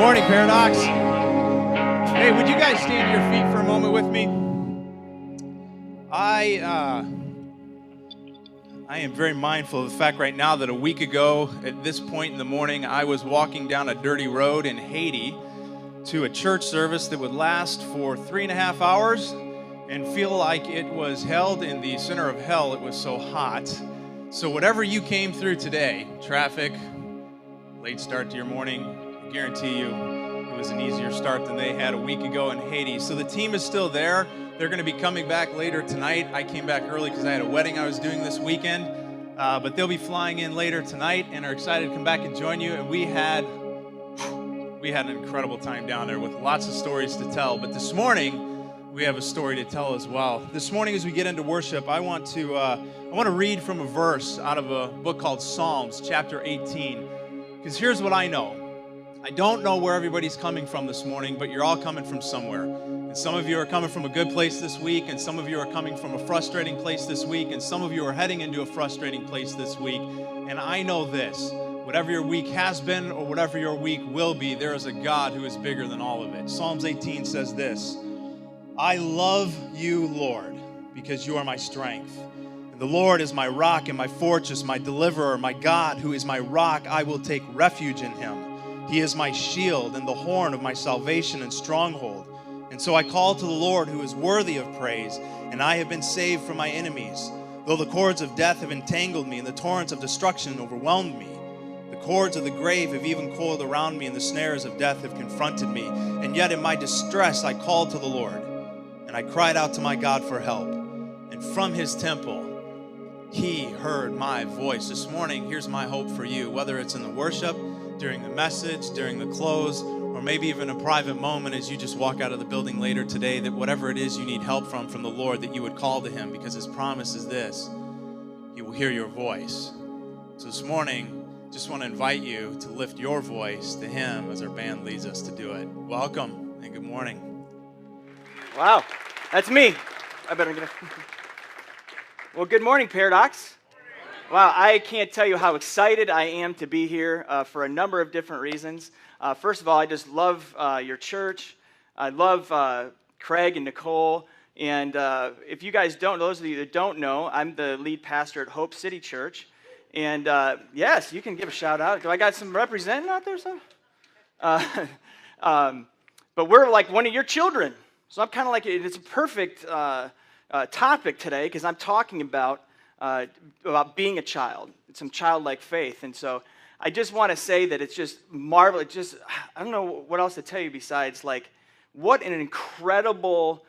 morning, Paradox. Hey, would you guys stand to your feet for a moment with me? I am very mindful of the fact right now that a week ago at this point in the morning, I was walking down a dirty road in Haiti to a church service that would last for 3.5 hours and feel like it was held in the center of hell. It was so hot. So whatever you came through today, traffic, late start to your morning, I guarantee you it was an easier start than they had a week ago in Haiti. So the team is still there. They're going to be coming back later tonight. I came back early because I had a wedding I was doing this weekend. But they'll be flying in later tonight and are excited to come back and join you. And we had an incredible time down there with lots of stories to tell. But this morning, we have a story to tell as well. This morning, as we get into worship, I want to read from a verse out of a book called Psalms, chapter 18. Because here's what I know. I don't know where everybody's coming from this morning, but you're all coming from somewhere. And some of you are coming from a good place this week, and some of you are coming from a frustrating place this week, and some of you are heading into a frustrating place this week. And I know this, whatever your week has been or whatever your week will be, there is a God who is bigger than all of it. Psalms 18 says this, I love you, Lord, because you are my strength. And the Lord is my rock and my fortress, my deliverer, my God, who is my rock. I will take refuge in him. He is my shield and the horn of my salvation and stronghold. And so I call to the Lord, who is worthy of praise, and I have been saved from my enemies. Though the cords of death have entangled me, and the torrents of destruction overwhelmed me, the cords of the grave have even coiled around me, and the snares of death have confronted me. And yet in my distress I called to the Lord, and I cried out to my God for help. And from his temple he heard my voice. This morning, here's my hope for you, whether it's in the worship, during the message, during the close, or maybe even a private moment as you just walk out of the building later today, that whatever it is you need help from the Lord, that you would call to him, because his promise is this, he will hear your voice. So this morning, just want to invite you to lift your voice to him as our band leads us to do it. Welcome and good morning. Wow, that's me. I better get it. Well, good morning, Paradox. Wow, I can't tell you how excited I am to be here for a number of different reasons. First of all, I just love your church. I love Craig and Nicole. And if you guys don't know, those of you that don't know, I'm the lead pastor at Hope City Church. And yes, you can give a shout out. Do I got some representing out there? But we're like one of your children. So I'm kind of like, it's a perfect topic today because I'm talking about being a child, some childlike faith. And so I just want to say that it's just marvelous. I don't know what else to tell you besides like what an incredible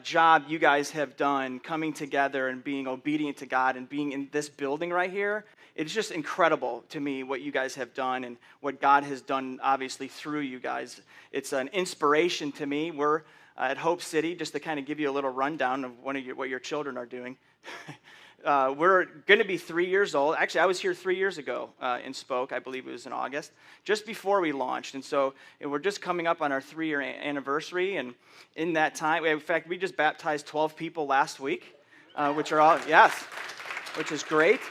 job you guys have done coming together and being obedient to God and being in this building right here. It's just incredible to me what you guys have done and what God has done obviously through you guys. It's an inspiration to me. We're at Hope City, just to kind of give you a little rundown of what your children are doing. We're going to be 3 years old. Actually, I was here 3 years ago in Spoke. I believe it was in August, just before we launched. And so we're just coming up on our 3-year anniversary. And in that time, in fact, we just baptized 12 people last week, which is great.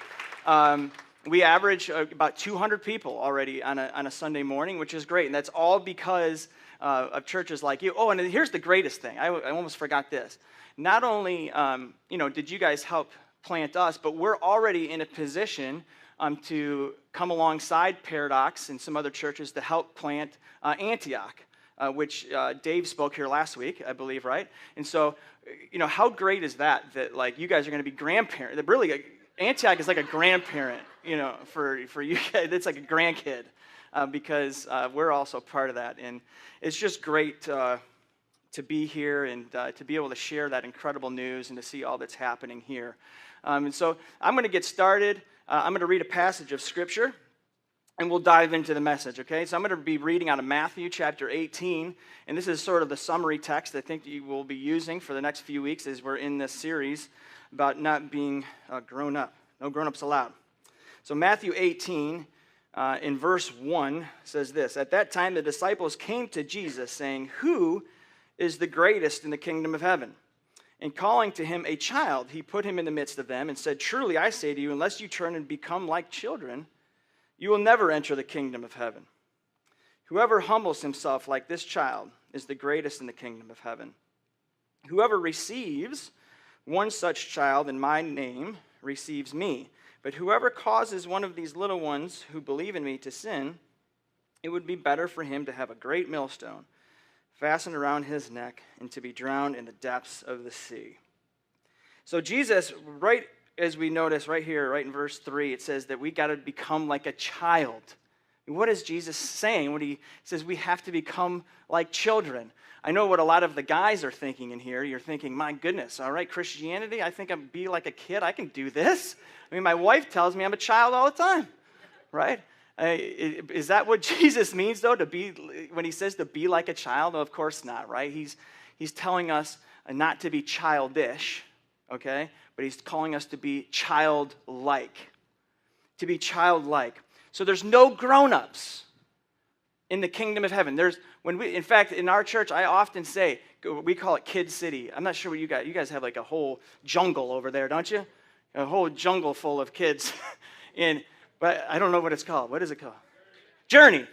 We average about 200 people already on a Sunday morning, which is great. And that's all because of churches like you. Oh, and here's the greatest thing. I almost forgot this. Not only, did you guys help plant us, but we're already in a position to come alongside Paradox and some other churches to help plant Antioch, which Dave spoke here last week, I believe, right? And so, how great is that like you guys are going to be grandparents? That really, Antioch is like a grandparent, for you guys. It's like a grandkid because we're also part of that, and it's just great to be here and to be able to share that incredible news and to see all that's happening here. And so I'm going to get started. I'm going to read a passage of Scripture, and we'll dive into the message, okay? So I'm going to be reading out of Matthew chapter 18, and this is sort of the summary text I think you will be using for the next few weeks as we're in this series about not being grown up. No grown-ups allowed. So Matthew 18, in verse 1, says this, At that time the disciples came to Jesus, saying, Who is the greatest in the kingdom of heaven? And calling to him a child, he put him in the midst of them and said, Truly I say to you, unless you turn and become like children, you will never enter the kingdom of heaven. Whoever humbles himself like this child is the greatest in the kingdom of heaven. Whoever receives one such child in my name receives me. But whoever causes one of these little ones who believe in me to sin, it would be better for him to have a great millstone fastened around his neck and to be drowned in the depths of the sea. So Jesus, right as we notice right here, right in verse 3, it says that we got to become like a child. What is Jesus saying when he says we have to become like children? I know what a lot of the guys are thinking in here. You're thinking, my goodness, all right, Christianity, I think I'm be like a kid. I can do this. I mean, my wife tells me I'm a child all the time, right? Is that what Jesus means, though, to be, when he says to be like a child? Well, of course not, right? He's telling us not to be childish, okay? But he's calling us to be childlike, to be childlike. So there's no grown-ups in the kingdom of heaven. In fact, in our church, I often say, we call it Kid City. I'm not sure what you guys have like a whole jungle over there, don't you? A whole jungle full of kids. But I don't know what it's called. What is it called? Journey.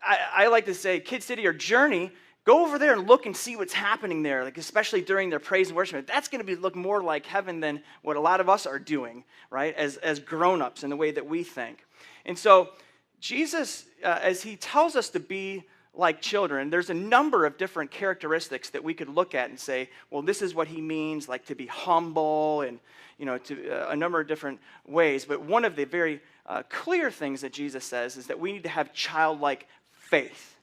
I like to say Kid City or Journey. Go over there and look and see what's happening there, like especially during their praise and worship. That's going to look more like heaven than what a lot of us are doing, right, as grown-ups in the way that we think. And so Jesus, as he tells us to be like children, there's a number of different characteristics that we could look at and say, well, this is what he means, like to be humble and, to a number of different ways. But one of the very clear things that Jesus says is that we need to have childlike faith.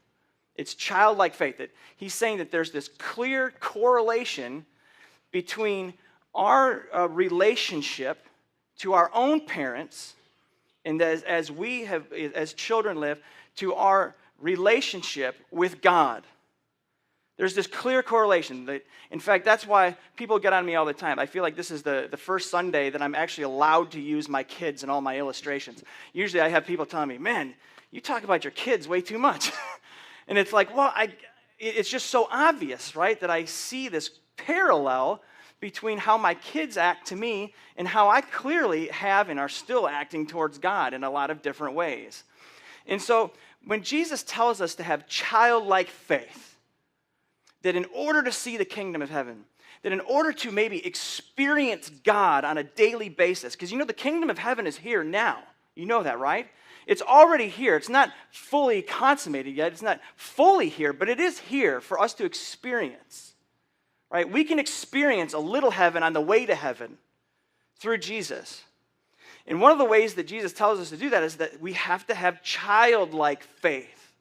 It's childlike faith. That he's saying that there's this clear correlation between our relationship to our own parents and as children live, to our relationship with God. There's this clear correlation. In fact, that's why people get on me all the time. I feel like this is the first Sunday that I'm actually allowed to use my kids in all my illustrations. Usually I have people telling me, man, you talk about your kids way too much. And it's like, well, it's just so obvious, right, that I see this parallel between how my kids act to me and how I clearly have and are still acting towards God in a lot of different ways. And so when Jesus tells us to have childlike faith, that in order to see the kingdom of heaven, that in order to maybe experience God on a daily basis, because the kingdom of heaven is here now. You know that, right? It's already here. It's not fully consummated yet. It's not fully here, but it is here for us to experience. Right? We can experience a little heaven on the way to heaven through Jesus. And one of the ways that Jesus tells us to do that is that we have to have childlike faith.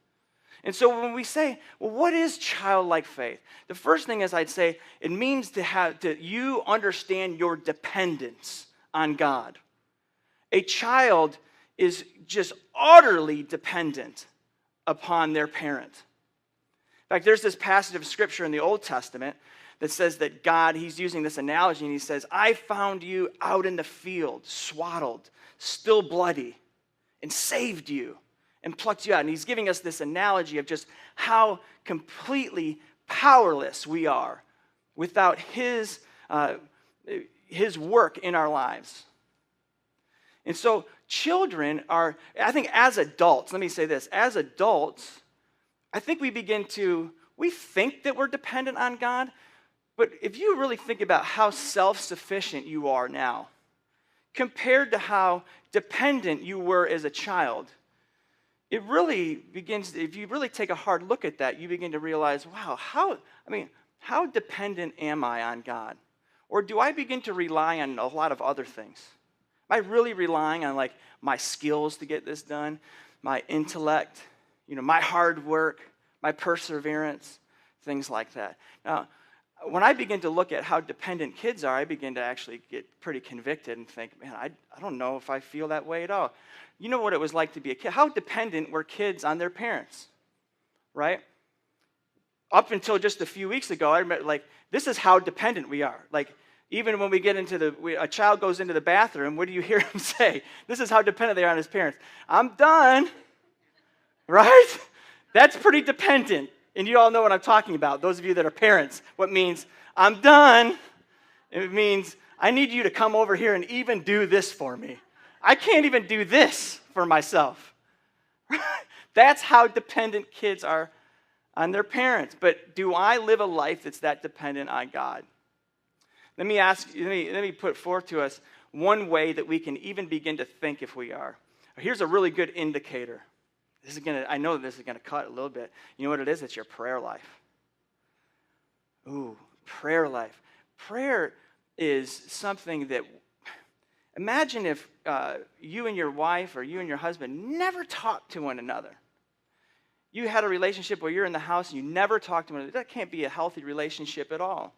And so when we say, well, what is childlike faith? The first thing is I'd say it means to you understand your dependence on God. A child is just utterly dependent upon their parent. In fact, there's this passage of scripture in the Old Testament that says that God, he's using this analogy, and he says, I found you out in the field, swaddled, still bloody, and saved you, and plucked you out. And he's giving us this analogy of just how completely powerless we are without his work in our lives. And so children are, I think as adults, let me say this, as adults, I think we think that we're dependent on God, but if you really think about how self-sufficient you are now, compared to how dependent you were as a child, it really begins, if you really take a hard look at that, you begin to realize, wow, how dependent am I on God? Or do I begin to rely on a lot of other things? Am I really relying on my skills to get this done, my intellect, my hard work, my perseverance, things like that? Now, when I begin to look at how dependent kids are, I begin to actually get pretty convicted and think, man, I don't know if I feel that way at all. You know what it was like to be a kid? How dependent were kids on their parents, right? Up until just a few weeks ago, I remember, this is how dependent we are. Even when we get a child goes into the bathroom, what do you hear him say? This is how dependent they are on his parents. I'm done, right? That's pretty dependent. And you all know what I'm talking about, those of you that are parents. What means, I'm done. It means, I need you to come over here and even do this for me. I can't even do this for myself. That's how dependent kids are on their parents. But do I live a life that's that dependent on God? Let me put forth to us one way that we can even begin to think if we are. Here's a really good indicator. I know this is gonna cut a little bit. You know what it is? It's your prayer life. Ooh, prayer life. Prayer is something that, imagine if you and your wife or you and your husband never talked to one another. You had a relationship where you're in the house and you never talk to one another. That can't be a healthy relationship at all.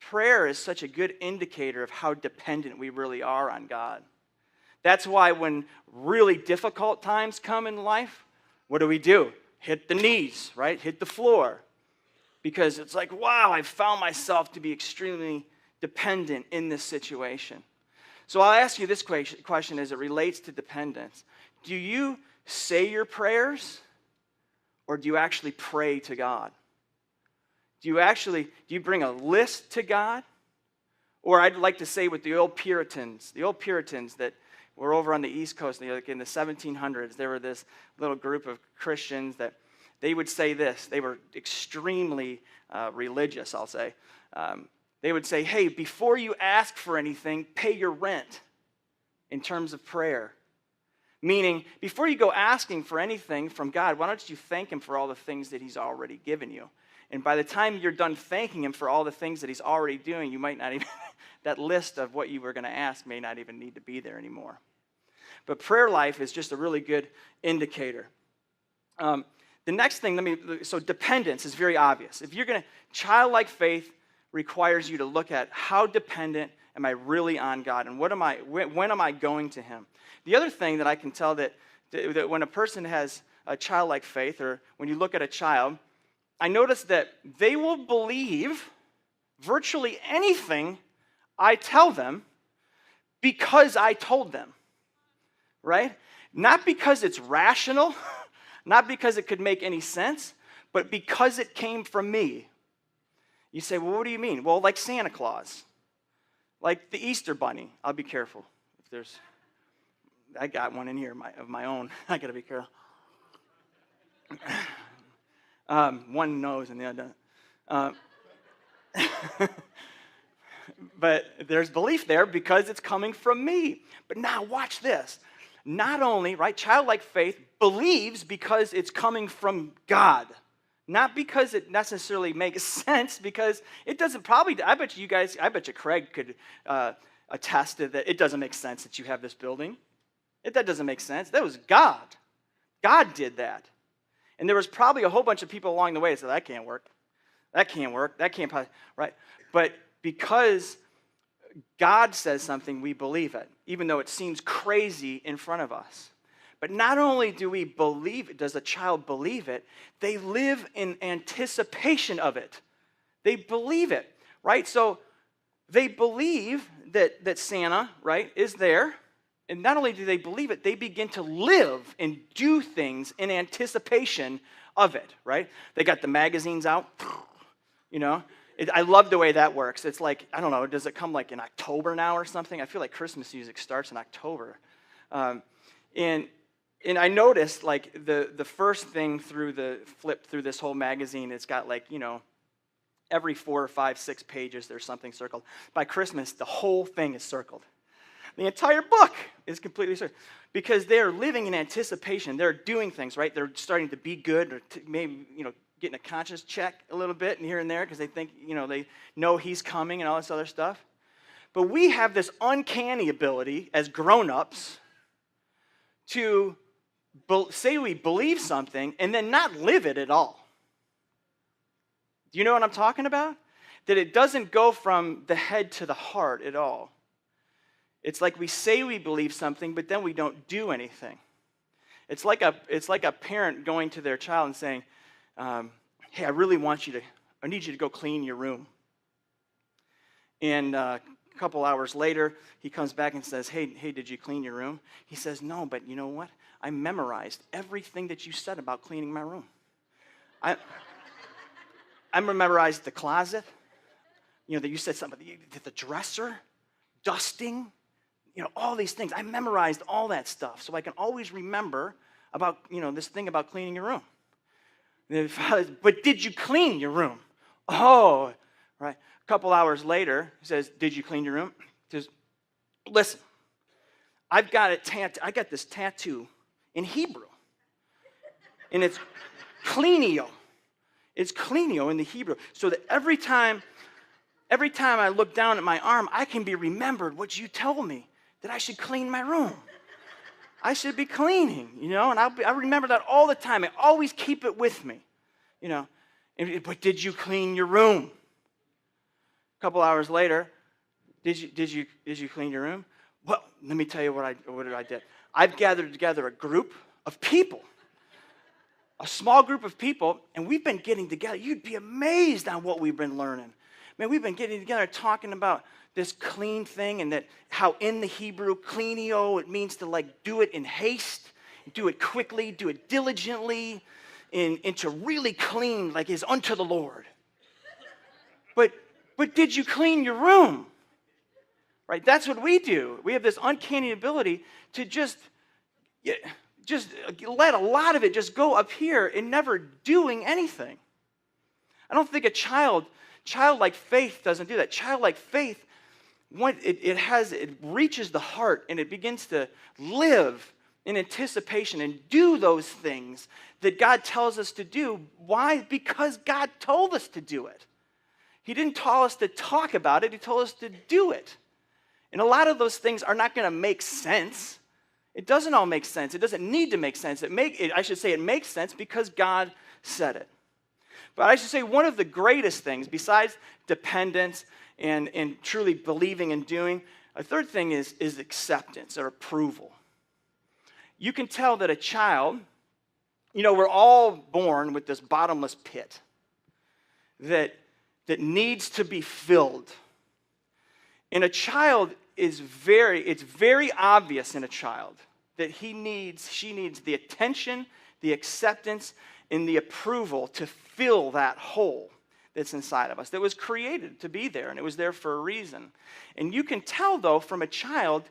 Prayer is such a good indicator of how dependent we really are on God. That's why when really difficult times come in life, what do? Hit the knees, right? Hit the floor. Because it's like, wow, I found myself to be extremely dependent in this situation. So I'll ask you this question as it relates to dependence. Do you say your prayers, or do you actually pray to God? Do you bring a list to God? Or I'd like to say with the old Puritans that were over on the East Coast in the 1700s, there were this little group of Christians that they would say this. They were extremely religious, I'll say. They would say, hey, before you ask for anything, pay your rent in terms of prayer. Meaning, before you go asking for anything from God, why don't you thank him for all the things that he's already given you? And by the time you're done thanking him for all the things that he's already doing, you might not even, that list of what you were going to ask may not even need to be there anymore. But prayer life is just a really good indicator. The next thing, so dependence is very obvious. If you're going to, childlike faith requires you to look at how dependent am I really on God, and when am I going to him? The other thing that I can tell that when a person has a childlike faith, or when you look at a child, I notice that they will believe virtually anything I tell them because I told them, right? Not because it's rational, not because it could make any sense, but because it came from me. You say, well, what do you mean? Well, like Santa Claus, like the Easter Bunny. I'll be careful. I got one in here of my own. I got to be careful. One knows and the other doesn't. But there's belief there because it's coming from me. But now watch this. Not only, right, childlike faith believes because it's coming from God. Not because it necessarily makes sense, because it doesn't probably, I bet you Craig could attest to that it doesn't make sense that you have this building. That doesn't make sense. That was God. God did that. And there was probably a whole bunch of people along the way that said, that can't work. That can't work. That can't, right? But because God says something, we believe it, even though it seems crazy in front of us. But not only do we believe it, does a child believe it, they live in anticipation of it. They believe it, right? So they believe that Santa, right, is there. And not only do they believe it, they begin to live and do things in anticipation of it, right? They got the magazines out, you know. I love the way that works. It's like, I don't know, does it come like in October now or something? I feel like Christmas music starts in October. And I noticed, like, the first thing flip through this whole magazine, it's got, like, you know, every 4 or 5, 6 pages, there's something circled. By Christmas, the whole thing is circled. The entire book is completely circled. Because they're living in anticipation. They're doing things, right? They're starting to be good, or maybe, you know, getting a conscience check a little bit and here and there because they think, you know, they know he's coming and all this other stuff. But we have this uncanny ability as grown-ups to say we believe something and then not live it at all. Do you know what I'm talking about? That it doesn't go from the head to the heart at all. It's like we say we believe something, but then we don't do anything. It's like a parent going to their child and saying, hey, I need you to go clean your room. And a couple hours later, he comes back and says, hey, did you clean your room? He says, no, but you know what? I memorized everything that you said about cleaning my room. I memorized the closet, you know, that you said something, the dresser, dusting, you know, all these things. I memorized all that stuff, so I can always remember about, this thing about cleaning your room. And the father says, but did you clean your room? Oh, right. A couple hours later, he says, did you clean your room? He says, listen, I got this tattoo in Hebrew. And it's klenio. It's klenio in the Hebrew. So that every time I look down at my arm, I can be remembered what you told me, that I should clean my room. I should be cleaning, and I remember that all the time. I always keep it with me, But did you clean your room? A couple hours later, did you clean your room? Well, let me tell you what I did. I've gathered together a group of people, a small group of people, and we've been getting together. You'd be amazed on what we've been learning. Man, we've been getting together talking about this clean thing, and that how in the Hebrew, klenio, it means to do it in haste, do it quickly, do it diligently, and to really clean is unto the Lord. But did you clean your room? Right? That's what we do. We have this uncanny ability to just let a lot of it just go up here and never doing anything. I don't think childlike faith doesn't do that. Childlike faith, it reaches the heart and it begins to live in anticipation and do those things that God tells us to do. Why? Because God told us to do it. He didn't tell us to talk about it. He told us to do it. And a lot of those things are not going to make sense. It doesn't all make sense. It doesn't need to make sense. It makes sense because God said it. But I should say one of the greatest things, besides dependence and truly believing and doing, a third thing is acceptance or approval. You can tell that a child, we're all born with this bottomless pit that needs to be filled. And a child it's very obvious in a child that she needs the attention, the acceptance, and the approval to fill that hole that's inside of us, that was created to be there, and it was there for a reason. And you can tell, though, from a child,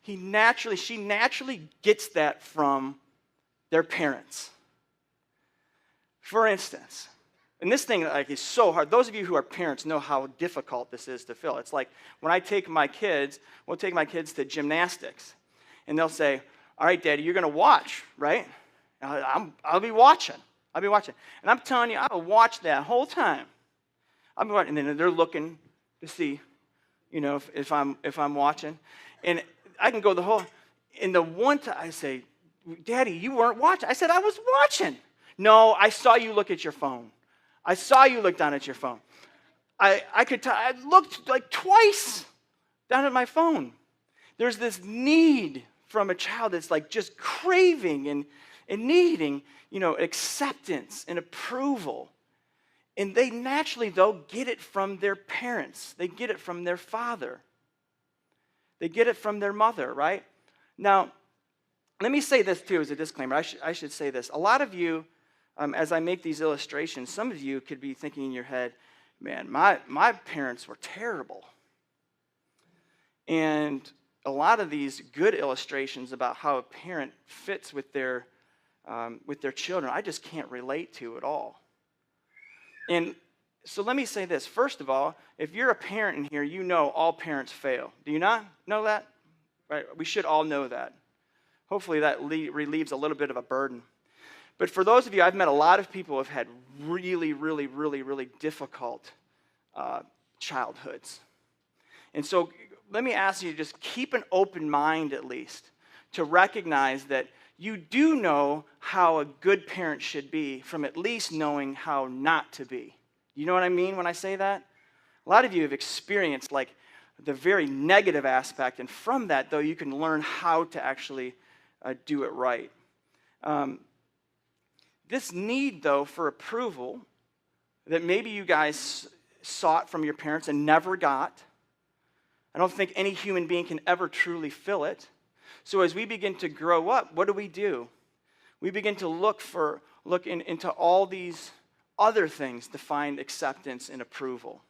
she naturally gets that from their parents. For instance, and this thing is so hard. Those of you who are parents know how difficult this is to fill. It's like when we'll take my kids to gymnastics, and they'll say, all right, Daddy, you're going to watch, right? I'll be watching. And I'm telling you, I'll watch that whole time. I'll be watching, and then they're looking to see, if I'm watching. And I can go the whole, and the one time I say, Daddy, you weren't watching. I said, I was watching. No, I saw you look at your phone. I saw you look down at your phone. I looked like twice down at my phone. There's this need from a child that's just craving and needing, acceptance and approval. And they naturally, though, get it from their parents. They get it from their father. They get it from their mother, right? Now, let me say this, too, as a disclaimer. I should say this. A lot of you, as I make these illustrations, some of you could be thinking in your head, man, my parents were terrible. And a lot of these good illustrations about how a parent fits with their children, I just can't relate to at all. And so let me say this. First of all, if you're a parent in here, you know all parents fail. Do you not know that? Right? We should all know that. Hopefully that relieves a little bit of a burden. But for those of you, I've met a lot of people who have had really, really, really, really difficult childhoods. And so let me ask you to just keep an open mind at least to recognize that you do know how a good parent should be from at least knowing how not to be. You know what I mean when I say that? A lot of you have experienced the very negative aspect, and from that, though, you can learn how to actually do it right. This need, though, for approval that maybe you guys sought from your parents and never got, I don't think any human being can ever truly fill it. So as we begin to grow up, what do? We begin to look into all these other things to find acceptance and approval.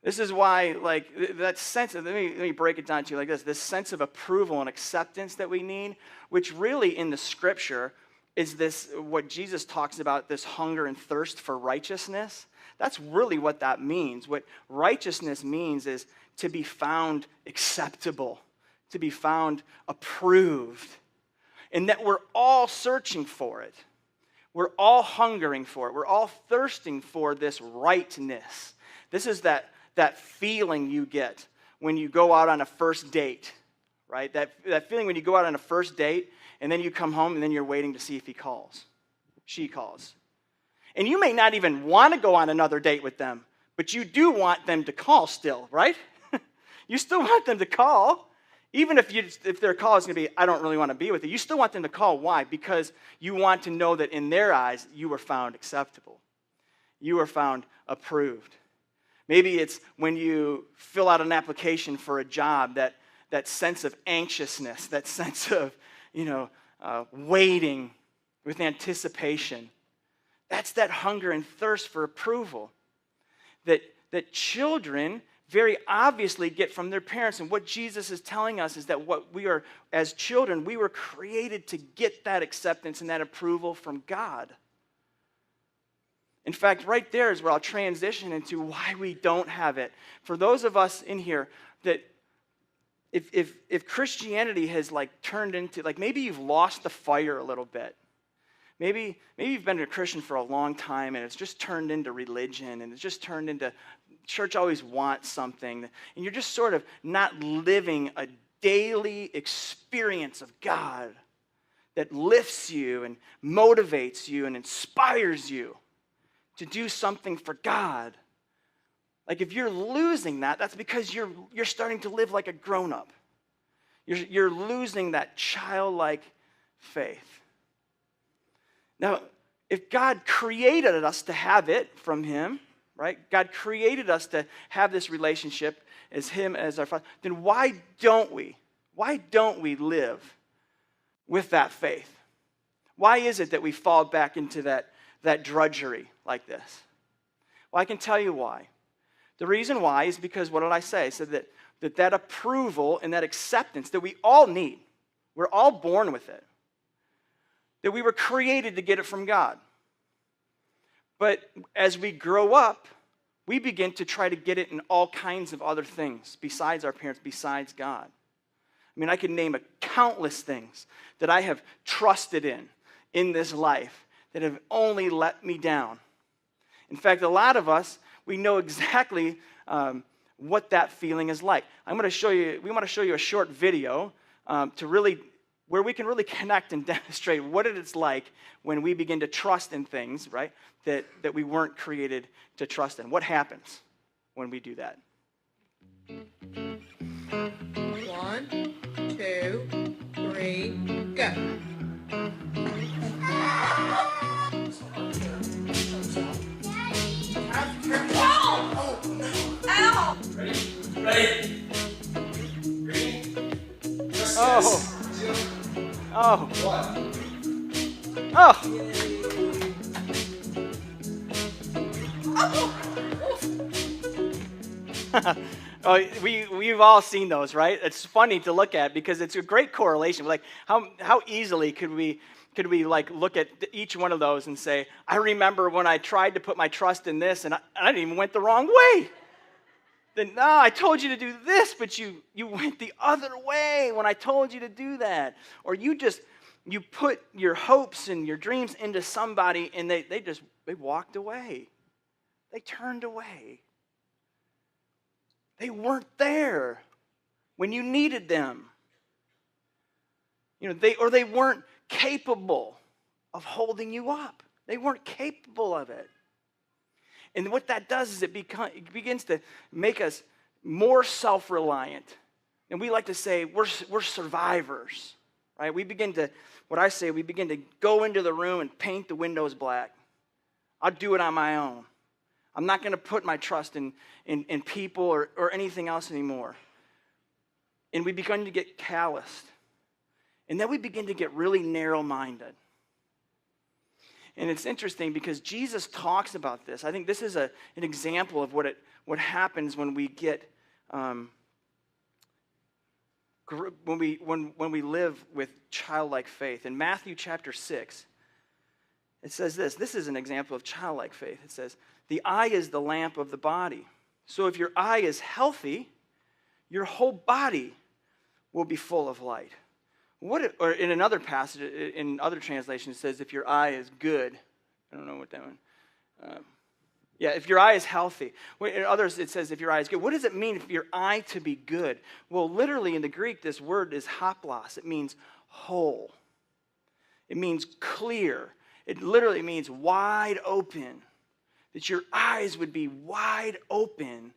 This is why, like, that sense of, let me break it down to you like this sense of approval and acceptance that we need, which really in the scripture is this, what Jesus talks about, this hunger and thirst for righteousness. That's really what that means. What righteousness means is to be found acceptable, to be found approved, and that we're all searching for it. We're all hungering for it. We're all thirsting for this rightness. This is that feeling you get when you go out on a first date, right? That feeling when you go out on a first date and then you come home and then you're waiting to see if he calls, she calls. And you may not even want to go on another date with them, but you do want them to call still, right? You still want them to call. Even if their call is going to be, I don't really want to be with you, you still want them to call. Why? Because you want to know that in their eyes, you were found acceptable. You were found approved. Maybe it's when you fill out an application for a job, that sense of anxiousness, that sense of, waiting with anticipation. That's that hunger and thirst for approval that children very obviously get from their parents. And what Jesus is telling us is that what we are, as children, we were created to get that acceptance and that approval from God. In fact, right there is where I'll transition into why we don't have it. For those of us in here that if Christianity has turned into, maybe you've lost the fire a little bit. Maybe you've been a Christian for a long time and it's just turned into religion and it's just turned into church always wants something. And you're just sort of not living a daily experience of God that lifts you and motivates you and inspires you to do something for God. Like if you're losing that, that's because you're starting to live like a grown-up. You're losing that childlike faith. Now, if God created us to have it from him, right? God created us to have this relationship as him as our Father, then why don't we live with that faith? Why is it that we fall back into that drudgery like this? Well, I can tell you why. The reason why is because, what did I say? I said that approval and that acceptance that we all need, we're all born with it, that we were created to get it from God. But as we grow up, we begin to try to get it in all kinds of other things besides our parents, besides God. I mean, I could name countless things that I have trusted in this life that have only let me down. In fact, a lot of us, we know exactly what that feeling is like. We want to show you a short video where we can really connect and demonstrate what it is like when we begin to trust in things, right, that we weren't created to trust in. What happens when we do that? 1, 2, 3, go. Ow! Ready? Oh. Oh. One. Oh. Oh, we've all seen those, right? It's funny to look at because it's a great correlation. Like how easily could we look at each one of those and say, I remember when I tried to put my trust in this and I didn't even went the wrong way. Then no, I told you to do this, but you went the other way when I told you to do that. Or you put your hopes and your dreams into somebody and they walked away. They turned away. They weren't there when you needed them. They weren't capable of holding you up. They weren't capable of it. And what that does is it begins to make us more self-reliant. And we like to say we're survivors, right? We begin to go into the room and paint the windows black. I'll do it on my own. I'm not going to put my trust in people or anything else anymore. And we begin to get calloused. And then we begin to get really narrow-minded. And it's interesting because Jesus talks about this. I think this is an example of what happens when we get when we live with childlike faith. In Matthew chapter 6, it says this. This is an example of childlike faith. It says, "The eye is the lamp of the body. So if your eye is healthy, your whole body will be full of light." Or in another passage, in other translations, it says, if your eye is good. I don't know what that one. If your eye is healthy. In others, it says, if your eye is good. What does it mean for your eye to be good? Well, literally in the Greek, this word is hoplos. It means whole. It means clear. It literally means wide open. That your eyes would be wide open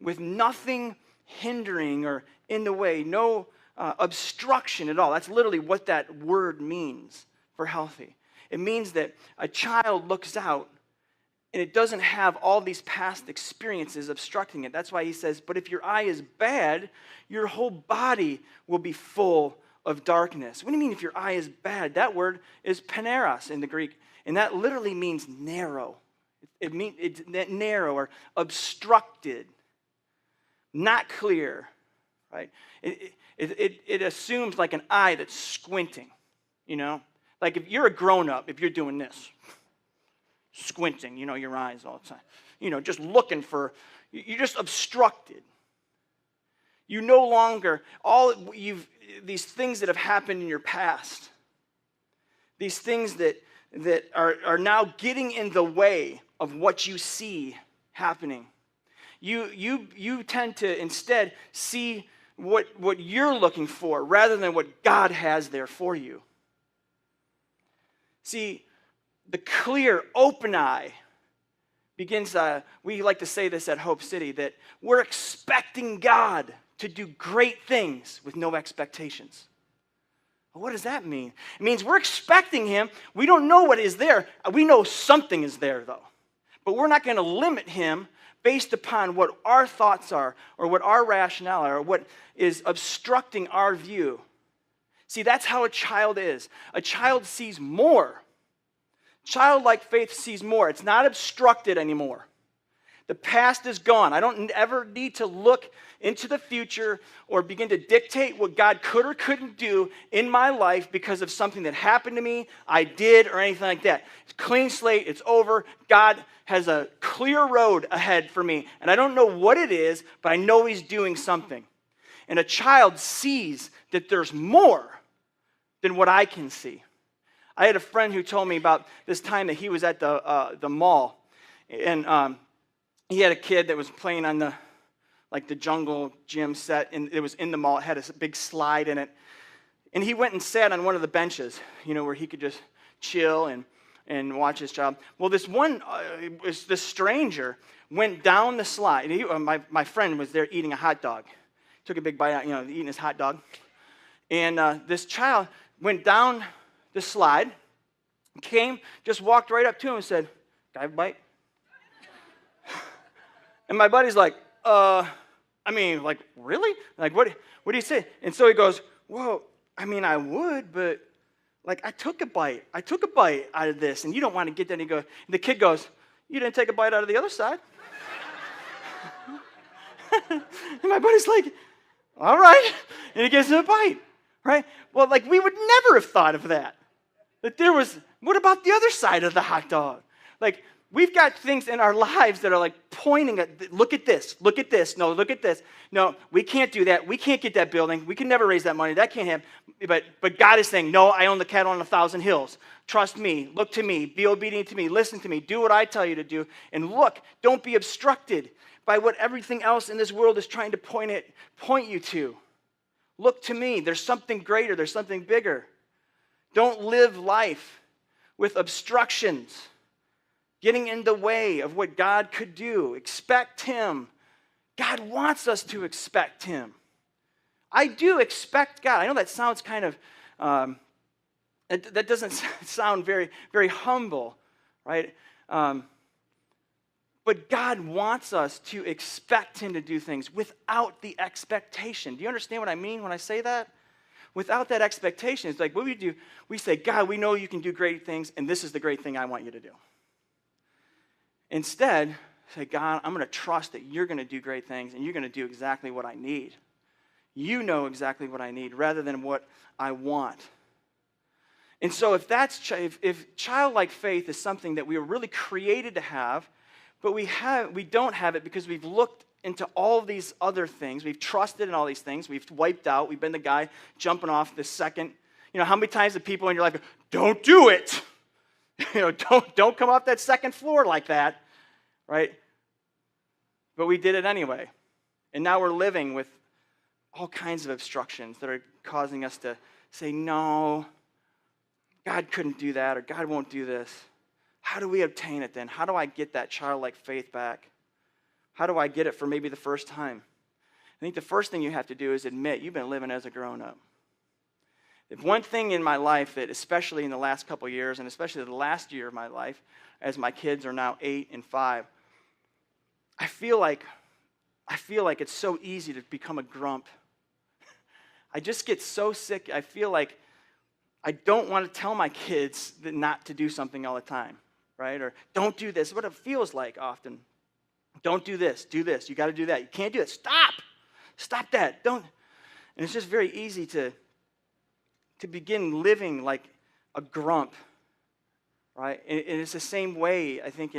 with nothing hindering or in the way, no obstruction at all. That's literally what that word means for healthy. It means that a child looks out and it doesn't have all these past experiences obstructing it. That's why he says, but if your eye is bad, your whole body will be full of darkness. What do you mean if your eye is bad? That word is paneros in the Greek, and that literally means narrow. It means it's narrow or obstructed, not clear, right? It assumes like an eye that's squinting, you know? Like if you're a grown-up, if you're doing this, squinting, you know, your eyes all the time, you know, just looking for, you're just obstructed. You no longer, these things that have happened in your past, these things that are now getting in the way of what you see happening. You tend to instead see what you're looking for rather than what God has there for you. See, the clear, open eye begins, we like to say this at Hope City, that we're expecting God to do great things with no expectations. Well, what does that mean? It means we're expecting him. We don't know what is there. We know something is there, though. But we're not going to limit him based upon what our thoughts are or what our rationale are or what is obstructing our view. See, that's how a child is. A child sees more. Childlike faith sees more. It's not obstructed anymore. The past is gone. I don't ever need to look into the future or begin to dictate what God could or couldn't do in my life because of something that happened to me, I did, or anything like that. It's clean slate. It's over. God has a clear road ahead for me. And I don't know what it is, but I know he's doing something. And a child sees that there's more than what I can see. I had a friend who told me about this time that he was at the mall, and he had a kid that was playing on the jungle gym set, and it was in the mall. It had a big slide in it, and he went and sat on one of the benches, you know, where he could just chill and watch his child. Well, this stranger went down the slide. My friend was there eating a hot dog. Took a big bite out, you know, eating his hot dog, and this child went down the slide, just walked right up to him and said, "Can I have a bite?" And my buddy's like, really? Like, what do you say? And so he goes, "Well, I would, but, I took a bite. I took a bite out of this, and you don't want to get that." And the kid goes, "You didn't take a bite out of the other side." And my buddy's like, "All right." And he gives him a bite, right? Well, we would never have thought of that. What about the other side of the hot dog? We've got things in our lives that are pointing at, look at this, no, look at this. No, we can't do that. We can't get that building. We can never raise that money. That can't happen. But God is saying, no, I own the cattle on 1,000 hills. Trust me, look to me, be obedient to me, listen to me, do what I tell you to do. And look, don't be obstructed by what everything else in this world is trying to point you to. Look to me. There's something greater. There's something bigger. Don't live life with obstructions getting in the way of what God could do. Expect him. God wants us to expect him. I do expect God. I know that sounds kind of, that doesn't sound very, very humble, right? But God wants us to expect him to do things without the expectation. Do you understand what I mean when I say that? without that expectation. It's like, what we do, we say, God, we know you can do great things, and this is the great thing I want you to do. Instead, say, God, I'm going to trust that you're going to do great things, and you're going to do exactly what I need. You know exactly what I need, rather than what I want. And so if childlike faith is something that we were really created to have, but we don't have it because we've looked into all of these other things. We've trusted in all these things. We've wiped out. We've been the guy jumping off the second. You know, how many times have people in your life go, don't do it. You know, don't come off that second floor like that, right? But we did it anyway. And now we're living with all kinds of obstructions that are causing us to say, no, God couldn't do that, or God won't do this. How do we obtain it then? How do I get that childlike faith back? How do I get it for maybe the first time? I think the first thing you have to do is admit you've been living as a grown-up. If one thing in my life that, especially in the last couple of years, and especially the last year of my life, as my kids are now 8 and 5, I feel like it's so easy to become a grump. I just get so sick. I feel like I don't want to tell my kids that not to do something all the time, right? Or don't do this. What it feels like often. Don't do this. Do this. You got to do that. You can't do it. Stop. Stop that. Don't. And it's just very easy to begin living like a grump, right? And it's the same way, I think,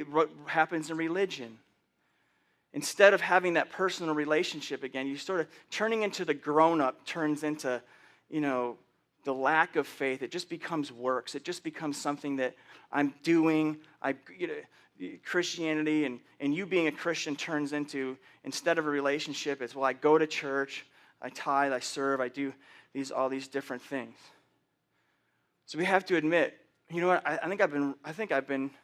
what happens in religion. Instead of having that personal relationship again, you sort of turning into the grown-up turns into, the lack of faith. It just becomes works. It just becomes something that I'm doing. Christianity and you being a Christian turns into, instead of a relationship, it's, well, I go to church, I tithe, I serve, I do all these different things. So we have to admit, you know what? I think I've been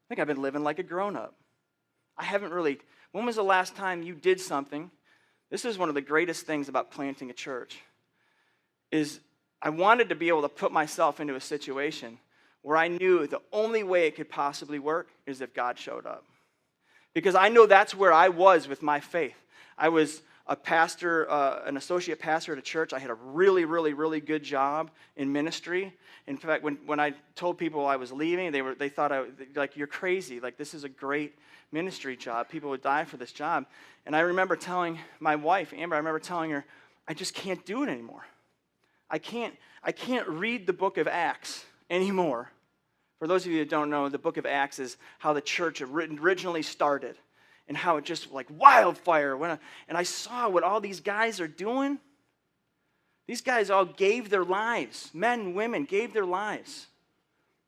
living like a grown-up. I haven't really. When was the last time you did something? This is one of the greatest things about planting a church. Is I wanted to be able to put myself into a situation where I knew the only way it could possibly work is if God showed up. Because I know that's where I was with my faith. I was a pastor, an associate pastor at a church. I had a really, really, really good job in ministry. In fact, when I told people I was leaving, they thought you're crazy. Like, this is a great ministry job. People would die for this job. And I remember telling my wife, Amber, I just can't do it anymore. I can't read the book of Acts anymore. For those of you that don't know, the book of Acts is how the church originally started and how it just like wildfire went on. And I saw what all these guys are doing. These guys all gave their lives. Men and women gave their lives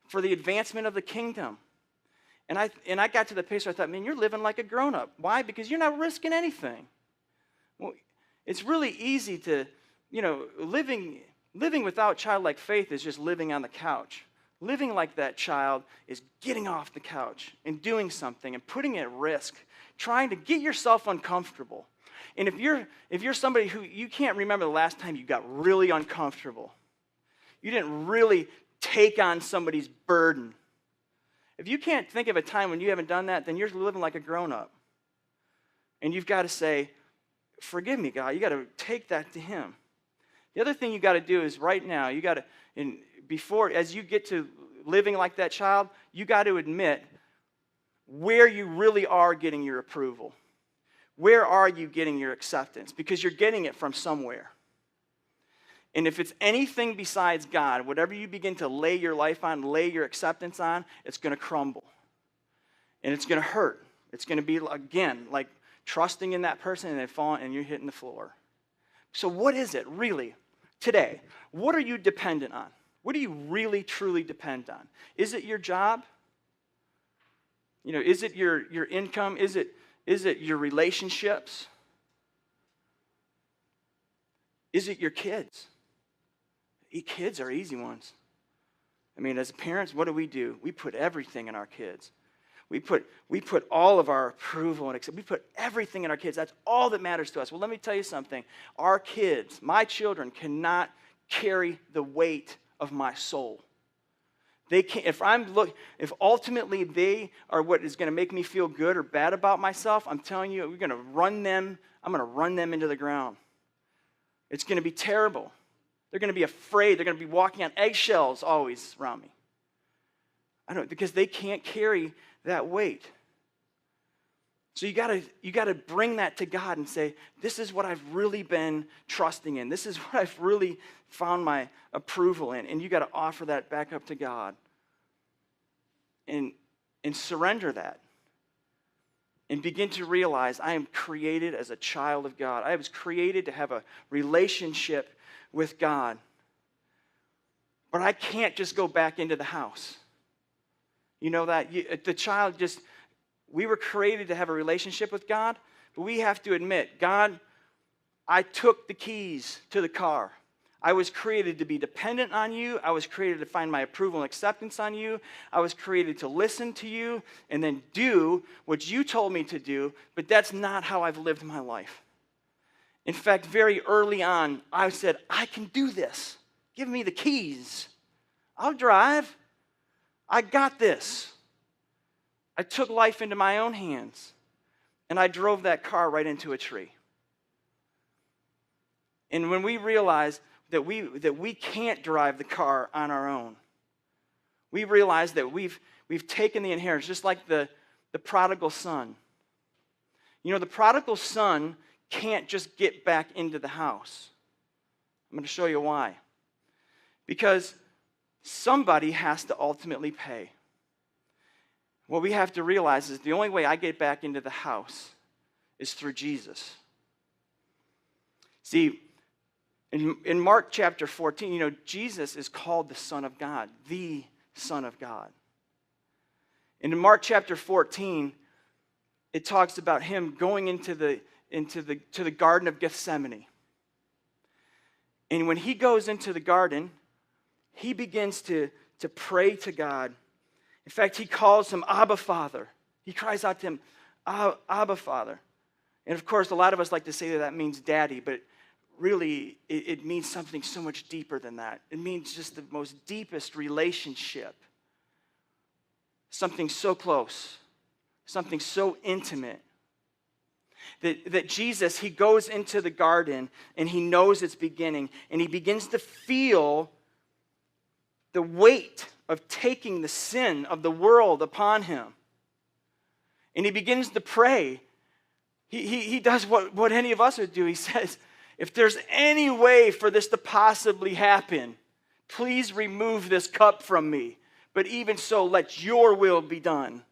for the advancement of the kingdom. And I got to the place where I thought, man, you're living like a grown-up. Why? Because you're not risking anything. Well, it's really easy to, living without childlike faith is just living on the couch. Living like that child is getting off the couch and doing something and putting it at risk, trying to get yourself uncomfortable. And if you're somebody who you can't remember the last time you got really uncomfortable, you didn't really take on somebody's burden. If you can't think of a time when you haven't done that, then you're living like a grown-up. And you've got to say, forgive me, God. You got to take that to him. The other thing you got to do is right now, you got to, as you get to living like that child, you got to admit where you really are getting your approval. Where are you getting your acceptance? Because you're getting it from somewhere. And if it's anything besides God, whatever you begin to lay your life on, lay your acceptance on, it's going to crumble. And it's going to hurt. It's going to be, again, like trusting in that person and they fall and you're hitting the floor. So what is it really today? What are you dependent on? What do you really, truly depend on? Is it your job? Is it your income? Is it your relationships? Is it your kids? Kids are easy ones. As parents, what do? We put everything in our kids. We put all of our approval and we put everything in our kids. That's all that matters to us. Well, let me tell you something. Our kids, my children, cannot carry the weight of my soul. They can't. If ultimately they are what is going to make me feel good or bad about myself, I'm telling you, I'm going to run them into the ground. It's going to be terrible. They're going to be afraid. They're going to be walking on eggshells always around me. Because they can't carry that weight. So you gotta bring that to God and say, this is what I've really been trusting in. This is what I've really found my approval in. And you got to offer that back up to God. And surrender that. And begin to realize I am created as a child of God. I was created to have a relationship with God. But I can't just go back into the house. You know that? We were created to have a relationship with God, but we have to admit, God, I took the keys to the car. I was created to be dependent on you. I was created to find my approval and acceptance on you. I was created to listen to you and then do what you told me to do, but that's not how I've lived my life. In fact, very early on, I said, I can do this. Give me the keys. I'll drive. I got this. I took life into my own hands, and I drove that car right into a tree. And when we realize that we can't drive the car on our own, we realize that we've taken the inheritance, just like the prodigal son. You know, the prodigal son can't just get back into the house. I'm going to show you why. Because somebody has to ultimately pay. What we have to realize is the only way I get back into the house is through Jesus. See, in Mark chapter 14, you know, Jesus is called the Son of God, the Son of God. And in Mark chapter 14, it talks about him going into the Garden of Gethsemane. And when he goes into the garden, he begins to pray to God. In fact, he calls him Abba, Father. He cries out to him, Abba, Father. And of course, a lot of us like to say that means daddy, but really, it means something so much deeper than that. It means just the most deepest relationship. Something so close. Something so intimate. That Jesus, he goes into the garden and he knows it's beginning. And he begins to feel the weight of taking the sin of the world upon him. And he begins to pray. He does what any of us would do. He says, if there's any way for this to possibly happen, please remove this cup from me. But even so, let your will be done.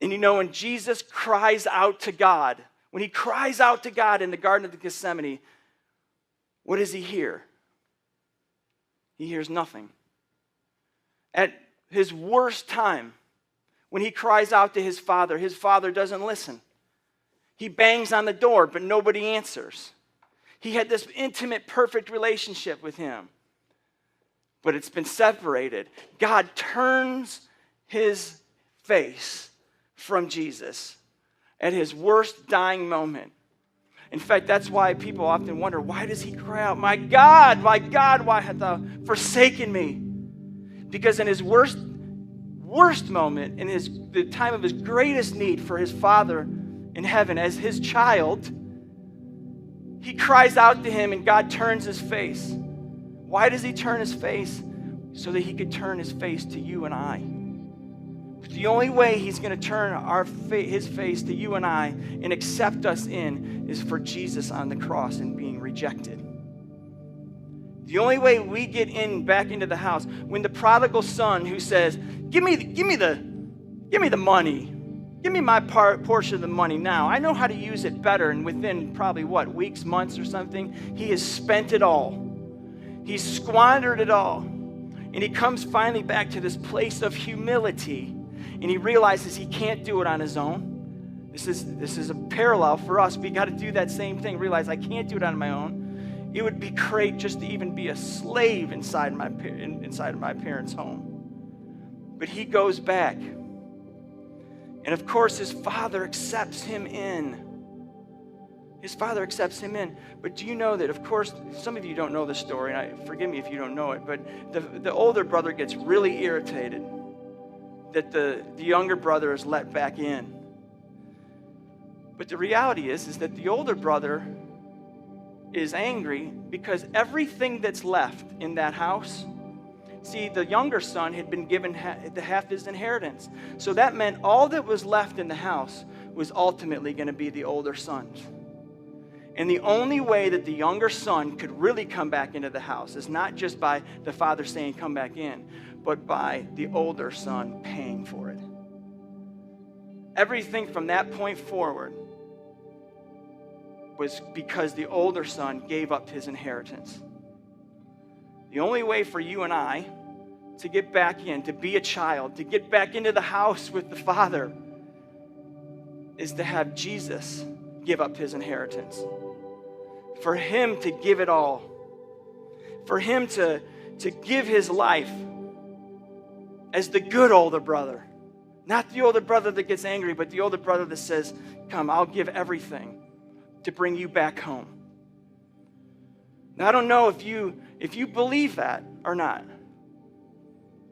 And you know, when Jesus cries out to God, when he cries out to God in the Garden of Gethsemane, what does he hear? He hears nothing. At his worst time, when he cries out to his father doesn't listen. He bangs on the door, but nobody answers. He had this intimate, perfect relationship with him. But it's been separated. God turns his face from Jesus at his worst dying moment. In fact, that's why people often wonder, why does he cry out, my God, why hast thou forsaken me? Because in his worst moment, in the time of his greatest need for his Father in heaven, as his child, he cries out to him and God turns his face. Why does he turn his face? So that he could turn his face to you and I. But the only way he's going to turn his face to you and I and accept us in is for Jesus on the cross and being rejected. The only way we get back into the house, when the prodigal son who says, give me the money. Give me my portion of the money now. I know how to use it better. And within probably, weeks, months or something, he has spent it all. He's squandered it all. And he comes finally back to this place of humility. And he realizes he can't do it on his own. This is a parallel for us. We got to do that same thing. Realize I can't do it on my own. It would be great just to even be a slave inside my parents' home. But he goes back. And of course, his father accepts him in. His father accepts him in. But do you know that, of course, some of you don't know the story, and forgive me if you don't know it, but the older brother gets really irritated that the younger brother is let back in. But the reality is that the older brother is angry because everything that's left in that house, see, the younger son had been given half his inheritance. So that meant all that was left in the house was ultimately going to be the older son's. And the only way that the younger son could really come back into the house is not just by the father saying, come back in, but by the older son paying for it. Everything from that point forward was because the older son gave up his inheritance. The only way for you and I to get back in, to be a child, to get back into the house with the Father, is to have Jesus give up his inheritance. For him to give it all. For him to give his life as the good older brother. Not the older brother that gets angry, but the older brother that says, come, I'll give everything to bring you back home. Now, I don't know if you believe that or not.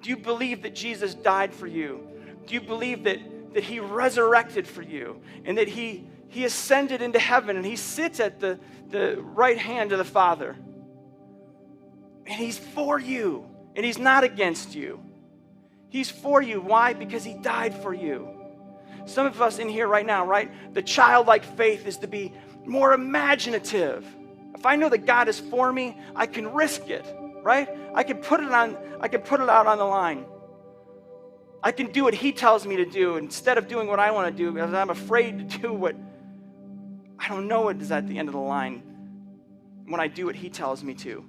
Do you believe that Jesus died for you? Do you believe that he resurrected for you and that he ascended into heaven and he sits at the right hand of the Father? And he's for you and he's not against you. He's for you. Why? Because he died for you. Some of us in here right now, right? The childlike faith is to be more imaginative. If I know that God is for me, I can risk it, right? I can put it out on the line. I can do what he tells me to do instead of doing what I want to do because I'm afraid to do what I don't know what is at the end of the line when I do what he tells me to.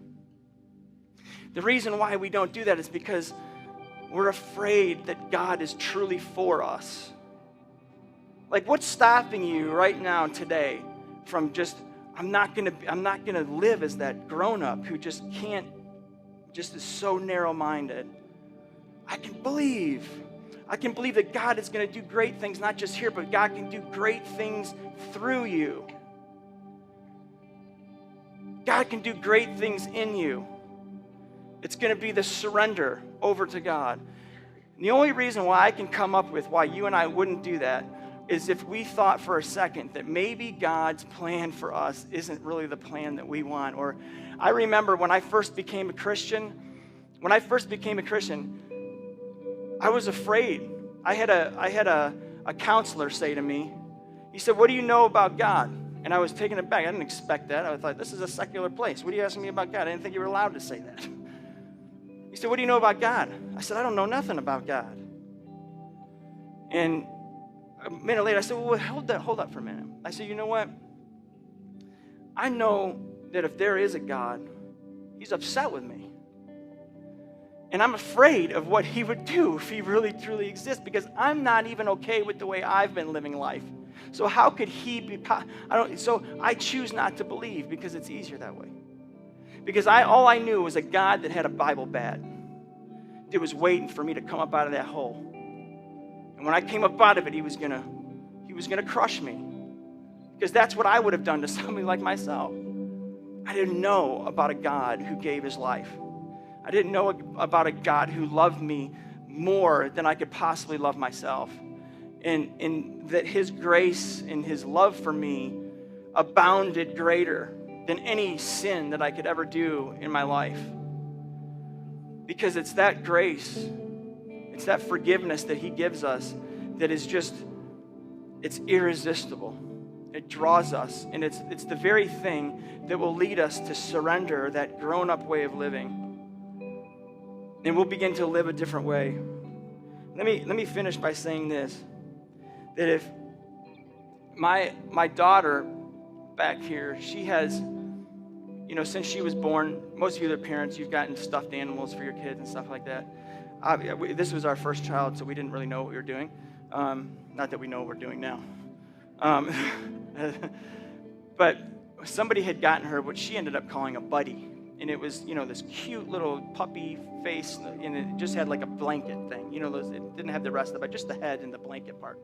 The reason why we don't do that is because we're afraid that God is truly for us. Like, what's stopping you right now today from just, I'm not gonna live as that grown-up who just is so narrow-minded. I can believe that God is gonna do great things, not just here, but God can do great things through you. God can do great things in you. It's gonna be the surrender over to God. And the only reason why I can come up with why you and I wouldn't do that is if we thought for a second that maybe God's plan for us isn't really the plan that we want. Or I remember when I first became a Christian, I was afraid. I had a counselor say to me, he said, what do you know about God? And I was taken aback. I didn't expect that. I thought, this is a secular place. What are you asking me about God? I didn't think you were allowed to say that. He said, what do you know about God? I said, I don't know nothing about God. And a minute later, I said, well, hold up for a minute. I said, you know what? I know that if there is a God, he's upset with me. And I'm afraid of what he would do if he really, truly exists, because I'm not even okay with the way I've been living life. So how could he be? So I choose not to believe because it's easier that way. Because all I knew was a God that had a Bible bat that was waiting for me to come up out of that hole. And when I came up out of it, he was gonna crush me. Because that's what I would have done to somebody like myself. I didn't know about a God who gave his life. I didn't know about a God who loved me more than I could possibly love myself. And that his grace and his love for me abounded greater than any sin that I could ever do in my life. Because it's that grace, it's that forgiveness that he gives us that is just, it's irresistible. It draws us, and it's the very thing that will lead us to surrender that grown-up way of living. And we'll begin to live a different way. Let me finish by saying this, that if my daughter back here, she has, since she was born, most of you that are parents, you've gotten stuffed animals for your kids and stuff like that. This was our first child, so we didn't really know what we were doing. Not that we know what we're doing now. But somebody had gotten her what she ended up calling a buddy. And it was, this cute little puppy face, and it just had like a blanket thing. It didn't have the rest of it, just the head and the blanket part.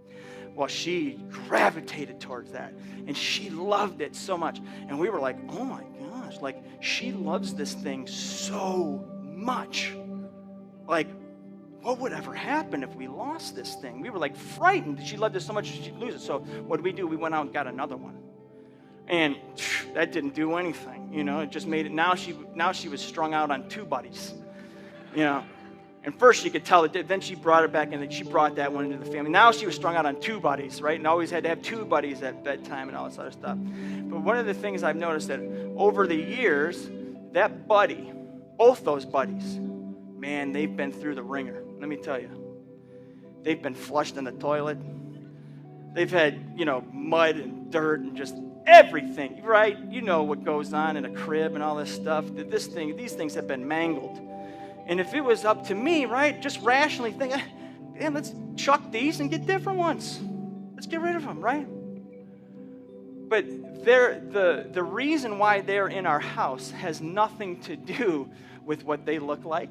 Well, she gravitated towards that, and she loved it so much. And we were like, oh my gosh, like, she loves this thing so much. Like, what would ever happen if we lost this thing? We were like frightened. She loved it so much she'd lose it. So what did? We went out and got another one. And that didn't do anything, It just made it. Now she was strung out on 2 buddies, And first she could tell it. Then she brought it back, and then she brought that one into the family. Now she was strung out on 2 buddies, right? And always had to have 2 buddies at bedtime and all this other stuff. But one of the things I've noticed that over the years, that buddy, both those buddies, man, they've been through the ringer. Let me tell you, they've been flushed in the toilet. They've had, mud and dirt and just everything, right? You know what goes on in a crib and all this stuff. These things have been mangled. And if it was up to me, right, just rationally think, man, let's chuck these and get different ones. Let's get rid of them, right? But the reason why they're in our house has nothing to do with what they look like,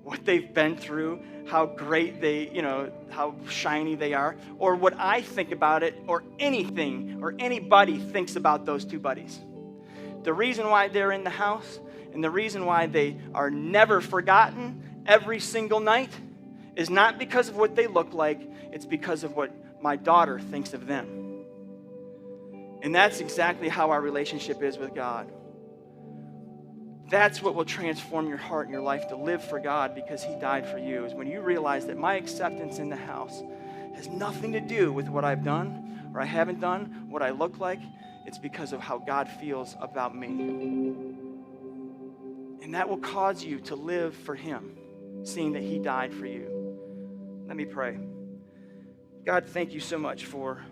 what they've been through, how great they, how shiny they are, or what I think about it, or anything, or anybody thinks about those 2 buddies. The reason why they're in the house and the reason why they are never forgotten every single night is not because of what they look like, it's because of what my daughter thinks of them. And that's exactly how our relationship is with God. That's what will transform your heart and your life to live for God because He died for you, is when you realize that my acceptance in the house has nothing to do with what I've done or I haven't done, what I look like. It's because of how God feels about me. And that will cause you to live for Him, seeing that He died for you. Let me pray. God, thank you so much for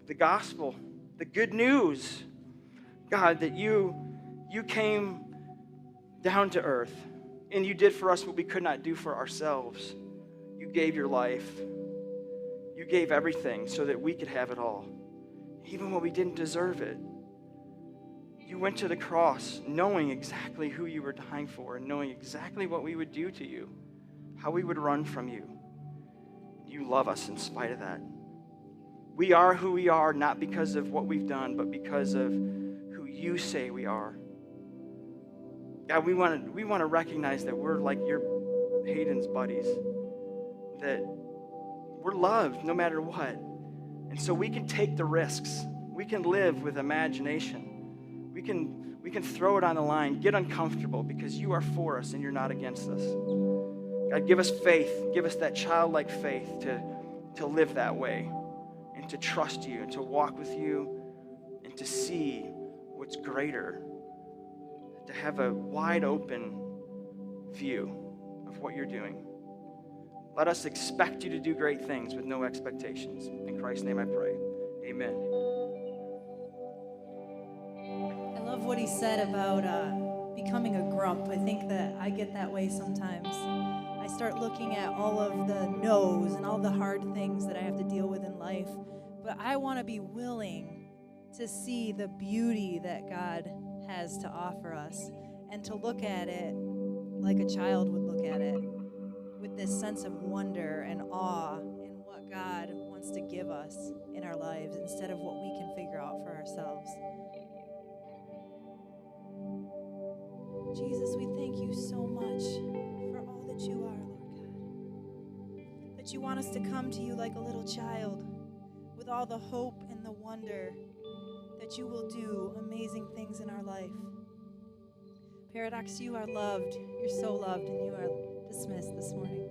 the gospel, the good news. God, that you came down to earth, and you did for us what we could not do for ourselves. You gave your life. You gave everything so that we could have it all, even when we didn't deserve it. You went to the cross knowing exactly who you were dying for and knowing exactly what we would do to you, how we would run from you. You love us in spite of that. We are who we are, not because of what we've done, but because of who you say we are. God, we want to recognize that we're like your Hayden's buddies, that we're loved no matter what. And so we can take the risks. We can live with imagination. We can throw it on the line, get uncomfortable because you are for us and you're not against us. God, give us faith. Give us that childlike faith to live that way and to trust you and to walk with you and to see what's greater, to have a wide open view of what you're doing. Let us expect you to do great things with no expectations. In Christ's name I pray. Amen. I love what he said about becoming a grump. I think that I get that way sometimes. I start looking at all of the no's and all the hard things that I have to deal with in life, but I want to be willing to see the beauty that God has to offer us and to look at it like a child would look at it, with this sense of wonder and awe in what God wants to give us in our lives instead of what we can figure out for ourselves. Jesus, we thank you so much for all that you are, Lord God. That you want us to come to you like a little child with all the hope and the wonder that you will do amazing things in our life. Paradox, you are loved. You're so loved, and you are dismissed this morning.